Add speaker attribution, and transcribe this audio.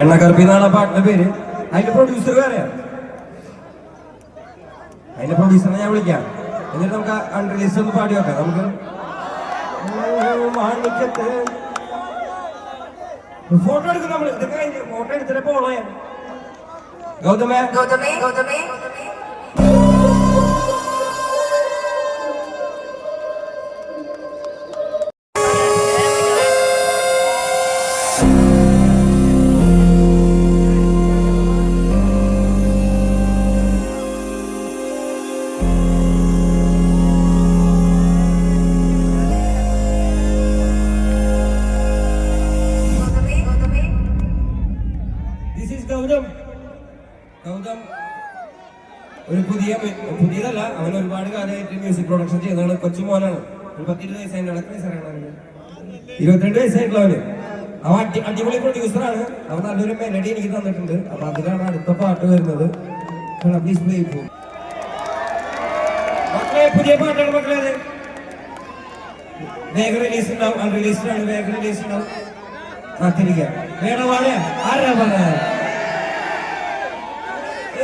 Speaker 1: എണ്ണക്കറുപ്പി എന്നാണ് പാട്ടിന്റെ പേര്. അതിന്റെ പ്രൊഡ്യൂസർ വേറെയാ. അതിന്റെ പ്രൊഡ്യൂസറിനെ ഞാൻ വിളിക്കാം. എന്നിട്ട് നമുക്ക് അൺറിലീസ് ഒന്ന് പാടി വെക്കാം. നമുക്ക് ഫോട്ടോ എടുക്കും. നമ്മൾ ഇതൊക്കെ ഫോട്ടോ എടുത്തിട്ട് പോളോ. ഗൗതമേ ഗൗതമേ ഗൗതമേ ഗൗതം ഒരു പുതിയതല്ല. അവൻ ഒരുപാട് കാലമായിട്ട് മ്യൂസിക് പ്രൊഡക്ഷൻ ചെയ്യുന്നതാണ്. കൊച്ചു മോനാണ്. ഒരു 10-20 വയസ്സായിട്ട് 22 വയസ്സായിട്ടുള്ള അവന്. അവൻ അടിപൊളി പ്രൊഡ്യൂസറാണ്. അവൻ നല്ലൊരു മെലഡി എനിക്ക് തന്നിട്ടുണ്ട്. അപ്പൊ അതിലാണ് അടുത്ത പാട്ട് വരുന്നത്. പ്ലീസ് പ്ലേ ഇപ്പോ മക്കളെ. പുതിയ പാട്ടാണ് മക്കളെ. അത് വേഗം റിലീസ് ഉണ്ടാവും. അൺറിലീസ്ഡ് ആണ്. വേഗം റിലീസ് ഉണ്ടാവും. കാത്തിരിക്കുക. വേണ വാഴ ആരാ പറഞ്ഞത്?